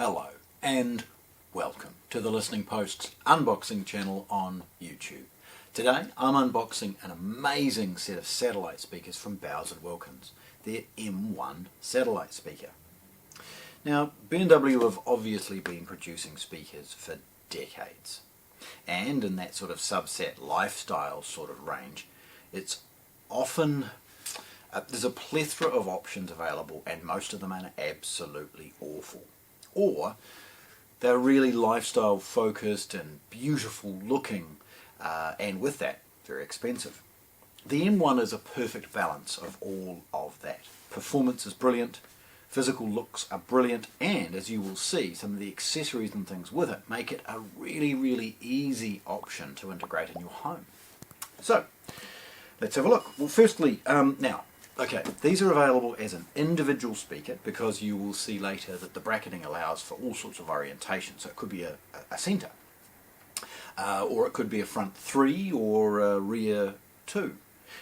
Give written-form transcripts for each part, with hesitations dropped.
Hello and welcome to the Listening Post's unboxing channel on YouTube. Today I'm unboxing an amazing set of satellite speakers from Bowers & Wilkins, their M1 satellite speaker. Now B&W have obviously been producing speakers for decades, and in that sort of subset lifestyle sort of range, it's often there's a plethora of options available, and most of them are absolutely awful. Or they're really lifestyle focused and beautiful looking, and with that very expensive. The M1 is a perfect balance of all of that. Performance is brilliant, physical looks are brilliant, and as you will see, some of the accessories and things with it make it a really easy option to integrate in your home. So let's have a look. Well, firstly, these are available as an individual speaker because you will see later that the bracketing allows for all sorts of orientation. So it could be a centre, or it could be a front 3 or a rear 2.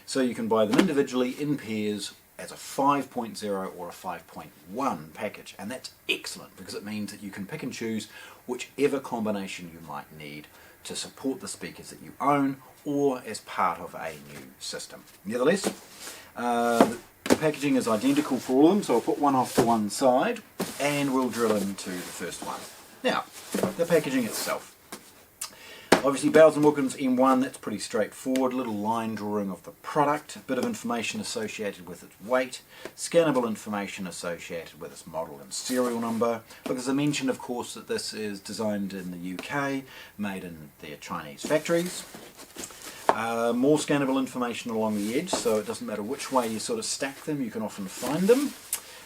So you can buy them individually in pairs as a 5.0 or a 5.1 package, and that's excellent because it means that you can pick and choose whichever combination you might need to support the speakers that you own or as part of a new system. Nevertheless, the packaging is identical for all of them, so I'll put one off to one side and we'll drill into the first one. Now, the packaging itself. Obviously Bowers & Wilkins M1, that's pretty straightforward. Little line drawing of the product, a bit of information associated with its weight, scannable information associated with its model and serial number. Look, as I mentioned, of course, that this is designed in the UK, made in their Chinese factories. More scannable information along the edge, so it doesn't matter which way you sort of stack them, you can often find them.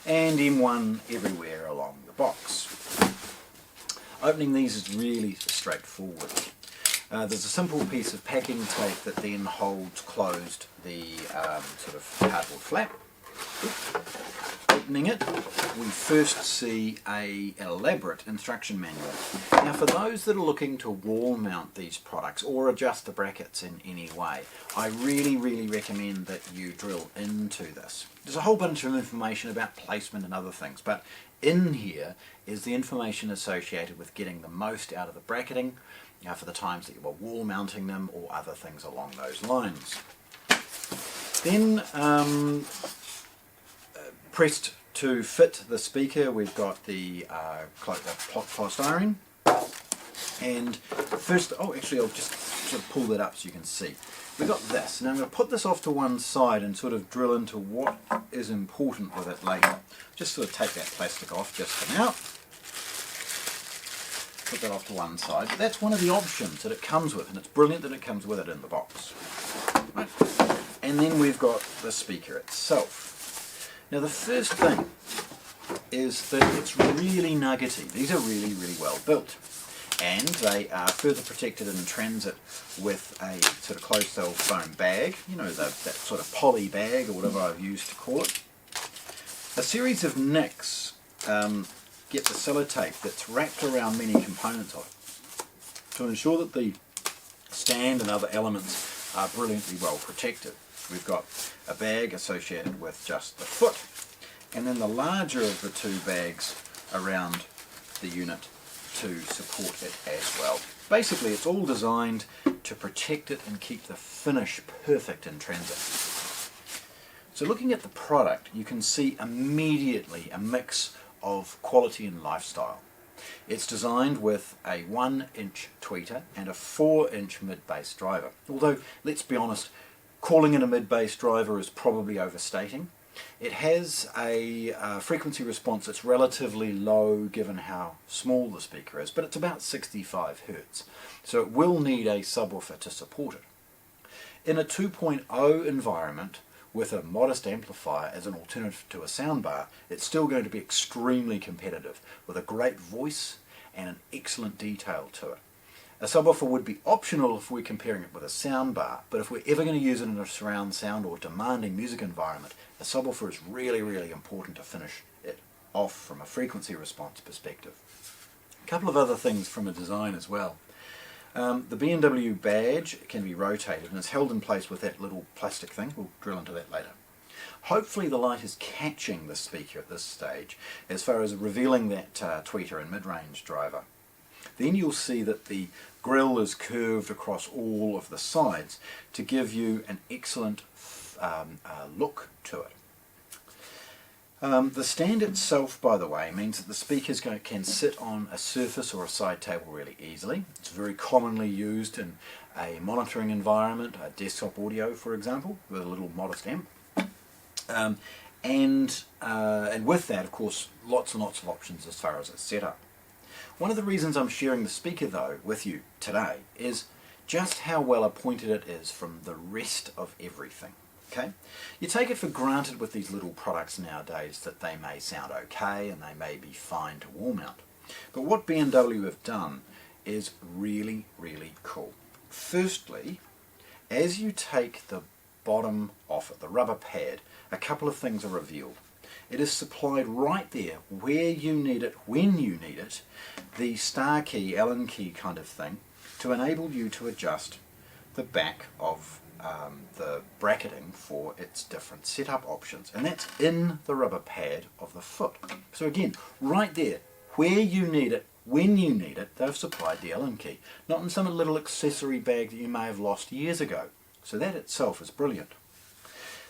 And M1 everywhere along the box. Opening these is really straightforward. There's a simple piece of packing tape that then holds closed the sort of cardboard flap. Opening it, we first see an elaborate instruction manual. Now for those that are looking to wall mount these products or adjust the brackets in any way, I really recommend that you drill into this. There's a whole bunch of information about placement and other things, but in here is the information associated with getting the most out of the bracketing for the times that you are wall mounting them or other things along those lines. Then pressed to fit the speaker, we've got the polystyrene. And first, I'll just sort of pull that up so you can see. We've got this. Now I'm going to put this off to one side and sort of drill into what is important with it later. Just sort of take that plastic off just for now. Put that off to one side. But that's one of the options that it comes with, and it's brilliant that it comes with it in the box. Right. And then we've got the speaker itself. Now the first thing is that it's really nuggety. These are really well built, and they are further protected in transit with a sort of closed cell foam bag, you know, that sort of poly bag or whatever I've used to call it. A series of nicks get the sellotape that's wrapped around many components of it to ensure that the stand and other elements are brilliantly well protected. We've got a bag associated with just the foot, and then the larger of the two bags around the unit to support it as well. Basically it's all designed to protect it and keep the finish perfect in transit. So looking at the product, you can see immediately a mix of quality and lifestyle. It's designed with a 1-inch tweeter and a 4-inch mid-bass driver. Although, let's be honest, calling it a mid-bass driver is probably overstating. It has a frequency response that's relatively low given how small the speaker is, but it's about 65 Hz, so it will need a subwoofer to support it. In a 2.0 environment, with a modest amplifier as an alternative to a soundbar, it's still going to be extremely competitive, with a great voice and an excellent detail to it. A subwoofer would be optional if we're comparing it with a soundbar, but if we're ever going to use it in a surround sound or demanding music environment, a subwoofer is really important to finish it off from a frequency response perspective. A couple of other things from a design as well. The B&W badge can be rotated and is held in place with that little plastic thing. We'll drill into that later. Hopefully the light is catching the speaker at this stage as far as revealing that tweeter and mid-range driver. Then you'll see that the grille is curved across all of the sides to give you an excellent look to it. The stand itself, by the way, means that the speakers can sit on a surface or a side table really easily. It's very commonly used in a monitoring environment, a desktop audio for example, with a little modest amp. And with that, of course, lots and lots of options as far as its setup. One of the reasons I'm sharing the speaker though with you today is just how well appointed it is from the rest of everything. Okay? You take it for granted with these little products nowadays that they may sound okay and they may be fine to wall mount. But what B&W have done is really, really cool. Firstly, as you take the bottom off it, the rubber pad, a couple of things are revealed. It is supplied right there where you need it, when you need it, the star key, Allen key kind of thing, to enable you to adjust the back of the bracketing for its different setup options. And that's in the rubber pad of the foot. So again, right there, where you need it, when you need it, they've supplied the Allen key. Not in some little accessory bag that you may have lost years ago. So that itself is brilliant.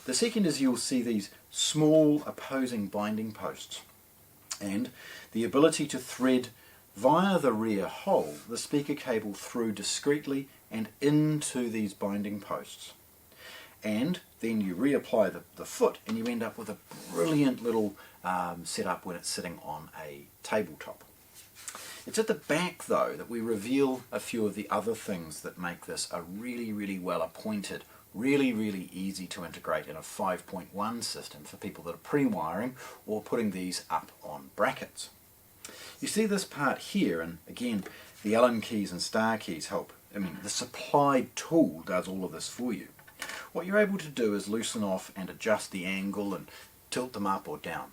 The second is you'll see these small opposing binding posts and the ability to thread via the rear hole the speaker cable through discreetly and into these binding posts. And then you reapply the foot and you end up with a brilliant little setup when it's sitting on a tabletop. It's at the back though that we reveal a few of the other things that make this a really, really well appointed, really, really easy to integrate in a 5.1 system for people that are pre-wiring or putting these up on brackets. You see this part here, and again the Allen keys and star keys help. I mean, the supplied tool does all of this for you. What you're able to do is loosen off and adjust the angle and tilt them up or down.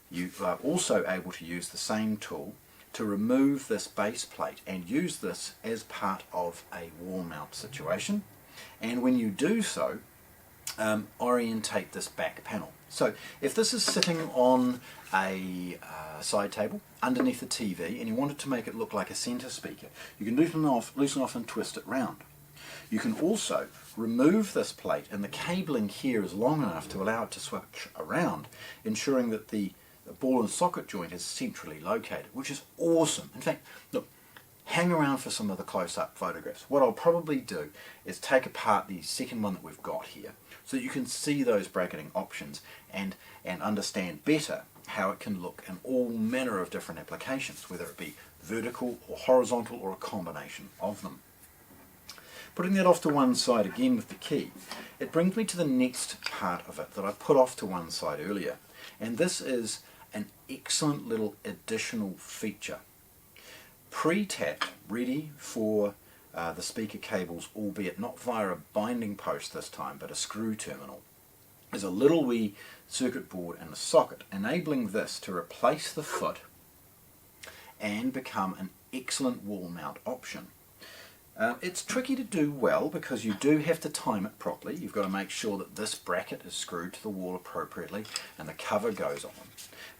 You are also able to use the same tool to remove this base plate and use this as part of a wall mount situation. And when you do so, orientate this back panel. So if this is sitting on a side table underneath the TV and you wanted to make it look like a center speaker, you can loosen off and twist it round. You can also remove this plate, and the cabling here is long enough to allow it to switch around, ensuring that the ball and socket joint is centrally located, which is awesome. In fact, look, hang around for some of the close-up photographs. What I'll probably do is take apart the second one that we've got here so that you can see those bracketing options and understand better how it can look in all manner of different applications, whether it be vertical or horizontal or a combination of them. Putting that off to one side again with the key, it brings me to the next part of it that I put off to one side earlier, and this is an excellent little additional feature. Pre-tapped, ready for the speaker cables, albeit not via a binding post this time, but a screw terminal, is a little wee circuit board and a socket, enabling this to replace the foot and become an excellent wall mount option. It's tricky to do well because you do have to time it properly. You've got to make sure that this bracket is screwed to the wall appropriately and the cover goes on.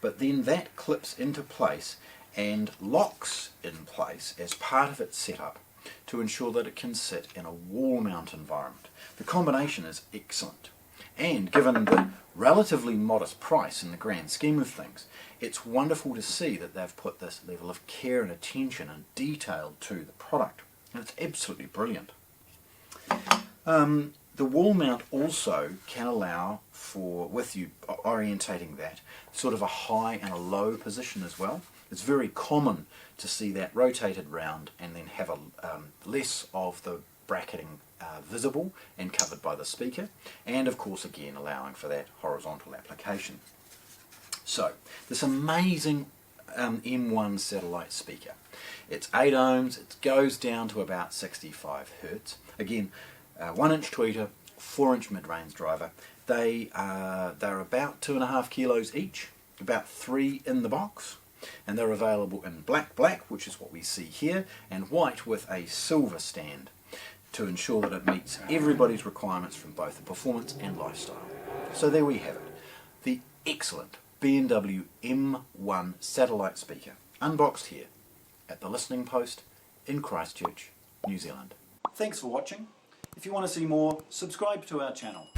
But then that clips into place and locks in place as part of its setup to ensure that it can sit in a wall mount environment. The combination is excellent, and given the relatively modest price in the grand scheme of things, it's wonderful to see that they've put this level of care and attention and detail to the product, and it's absolutely brilliant. The wall mount also can allow for, with you orientating that, sort of a high and a low position as well. It's very common to see that rotated round and then have a less of the bracketing visible and covered by the speaker, and of course again allowing for that horizontal application. So this amazing M1 satellite speaker, it's 8 ohms, it goes down to about 65 Hertz. Again, 1-inch tweeter, 4-inch mid-range driver. They're about 2.5 kilos each, about 3 in the box. And they're available in black, which is what we see here, and white with a silver stand to ensure that it meets everybody's requirements from both the performance and lifestyle. So there we have it, the excellent B&W M1 satellite speaker, unboxed here at the Listening Post in Christchurch, New Zealand. Thanks for watching. If you want to see more, subscribe to our channel.